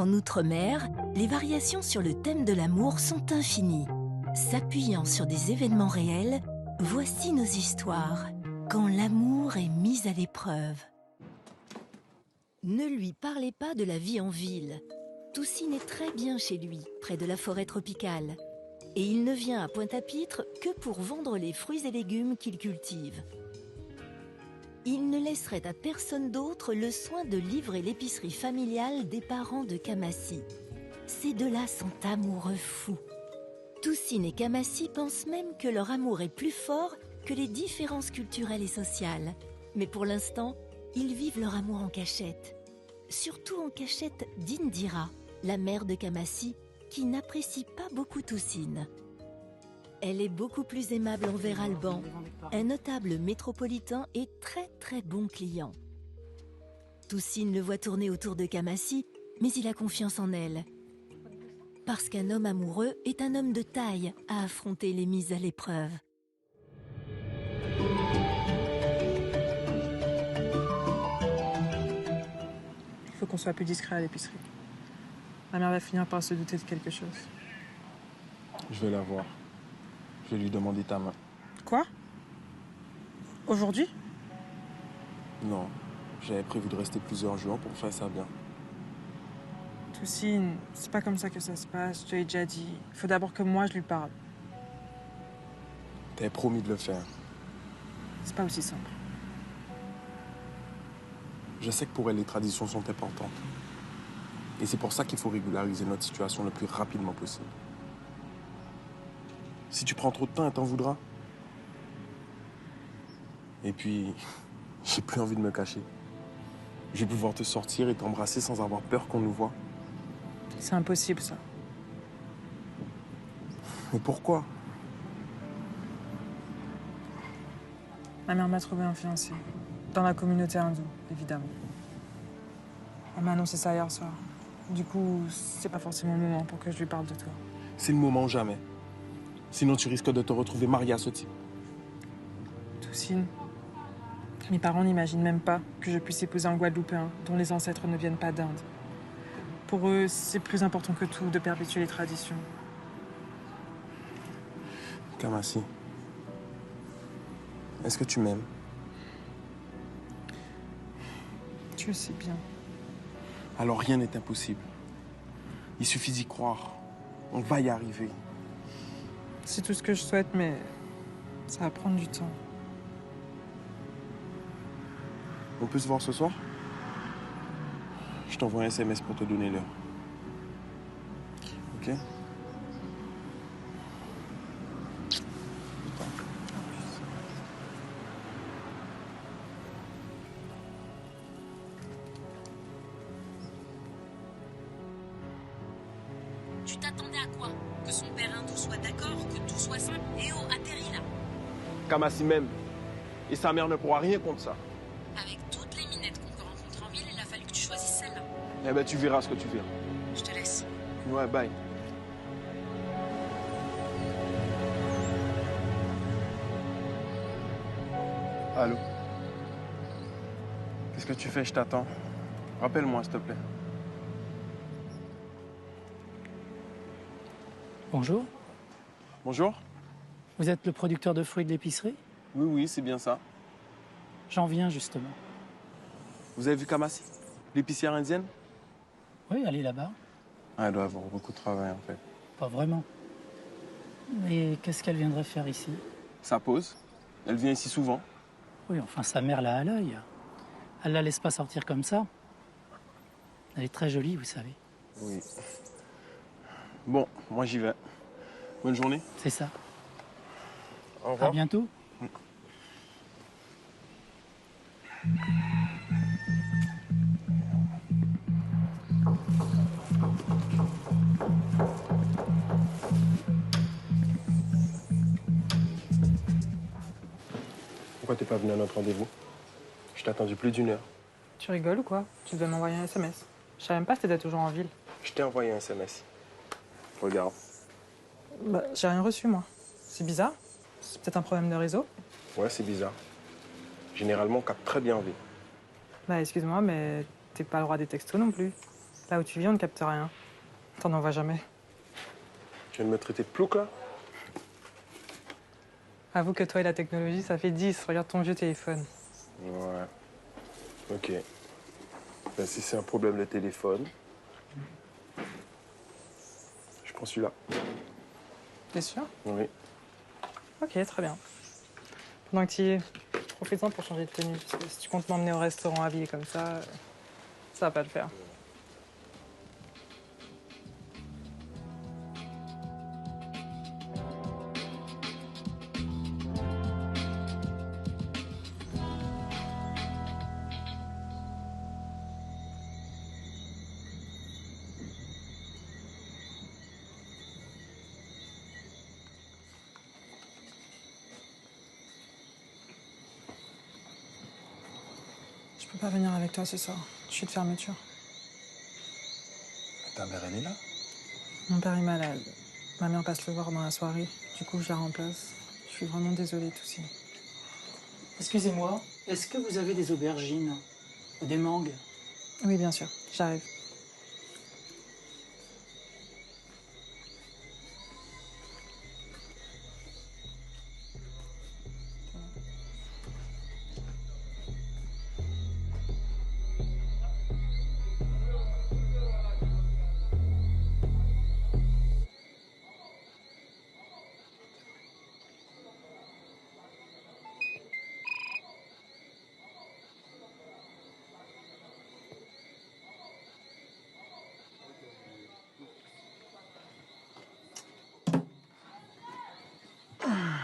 En Outre-mer, les variations sur le thème de l'amour sont infinies. S'appuyant sur des événements réels, voici nos histoires, quand l'amour est mis à l'épreuve. Ne lui parlez pas de la vie en ville. Toussine est très bien chez lui, près de la forêt tropicale. Et il ne vient à Pointe-à-Pitre que pour vendre les fruits et légumes qu'il cultive. Il ne laisserait à personne d'autre le soin de livrer l'épicerie familiale des parents de Kamassi. Ces deux-là sont amoureux fous. Toussine et Kamassi pensent même que leur amour est plus fort que les différences culturelles et sociales. Mais pour l'instant, ils vivent leur amour en cachette. Surtout en cachette d'Indira, la mère de Kamassi, qui n'apprécie pas beaucoup Toussine. Elle est beaucoup plus aimable envers Alban, un notable métropolitain et très bon client. Toussine le voit tourner autour de Kamassi, mais il a confiance en elle. Parce qu'un homme amoureux est un homme de taille à affronter les mises à l'épreuve. Il faut qu'on soit plus discret à l'épicerie. Ma mère va finir par se douter de quelque chose. Je vais la voir. Je vais lui demander ta main. Quoi? Aujourd'hui? Non, j'avais prévu de rester plusieurs jours pour faire ça bien. Toussine, c'est pas comme ça que ça se passe, je te l'ai déjà dit. Il faut d'abord que moi je lui parle. T'avais promis de le faire. C'est pas aussi simple. Je sais que pour elle, les traditions sont importantes. Et c'est pour ça qu'il faut régulariser notre situation le plus rapidement possible. Si tu prends trop de temps, elle t'en voudra. Et puis, j'ai plus envie de me cacher. Je vais pouvoir te sortir et t'embrasser sans avoir peur qu'on nous voie. C'est impossible, ça. Mais pourquoi? Ma mère m'a trouvé un fiancé. Dans la communauté hindoue, évidemment. Elle m'a annoncé ça hier soir. Du coup, c'est pas forcément le moment pour que je lui parle de toi. C'est le moment ou jamais. Sinon, tu risques de te retrouver marié à ce type. Toussine, mes parents n'imaginent même pas que je puisse épouser un Guadeloupéen dont les ancêtres ne viennent pas d'Inde. Pour eux, c'est plus important que tout de perpétuer les traditions. Kamassi, est-ce que tu m'aimes? Tu le sais bien. Alors rien n'est impossible. Il suffit d'y croire. On va y arriver. C'est tout ce que je souhaite, mais ça va prendre du temps. On peut se voir ce soir? Je t'envoie un SMS pour te donner l'heure. Ok? Tu t'attendais à quoi? Que son père hindou soit d'accord, que tout soit simple? Eh oh, atterris là! Kamassi m'aime. Et sa mère ne pourra rien contre ça. Avec toutes les minettes qu'on peut rencontrer en ville, il a fallu que tu choisisses celle-là. Eh ben, tu verras ce que tu verras. Je te laisse. Ouais, bye. Allô? Qu'est-ce que tu fais? Je t'attends. Rappelle-moi, s'il te plaît. Bonjour, Bonjour? vous êtes le producteur de fruits de l'épicerie? Oui, c'est bien ça. J'en viens justement. Vous avez vu Kamassi? L'épicière indienne? Oui, allez là-bas. Ah, elle doit avoir beaucoup de travail, en fait. Pas vraiment. Mais qu'est-ce qu'elle viendrait faire ici? Ça pose. Elle vient ici souvent. Oui, enfin sa mère l'a à l'œil. Elle la laisse pas sortir comme ça. Elle est très jolie, vous savez. Oui. Bon, moi j'y vais. Bonne journée. C'est ça. Au revoir. À bientôt. Pourquoi t'es pas venu à notre rendez-vous? Je t'ai attendu plus d'1 heure. Tu rigoles ou quoi? Tu devais m'envoyer un SMS. Je savais même pas si t'étais toujours en ville. Je t'ai envoyé un SMS. Regarde. Bah, j'ai rien reçu, moi. C'est bizarre. C'est peut-être un problème de réseau. Ouais, c'est bizarre. Généralement, on capte très bien en vie. Bah, excuse-moi, mais t'es pas le roi des textos non plus. Là où tu vis, on ne capte rien. T'en envoies jamais. Tu viens de me traiter de plouc, là? Avoue que toi et la technologie, ça fait 10. Regarde ton vieux téléphone. Ouais. Ok. Ben, si c'est un problème de téléphone, je prends celui-là. T'es sûr? Oui. Ok, très bien. Pendant que tu y es, profite-en pour changer de tenue. Parce que si tu comptes m'emmener au restaurant habillé comme ça va pas le faire. Je peux pas venir avec toi ce soir. Je suis de fermeture. Ta mère, elle est là? Mon père est malade. Ma mère passe le voir dans la soirée. Du coup, je la remplace. Je suis vraiment désolée, Toussine. Excusez-moi, est-ce que vous avez des aubergines ou des mangues? Oui, bien sûr. J'arrive.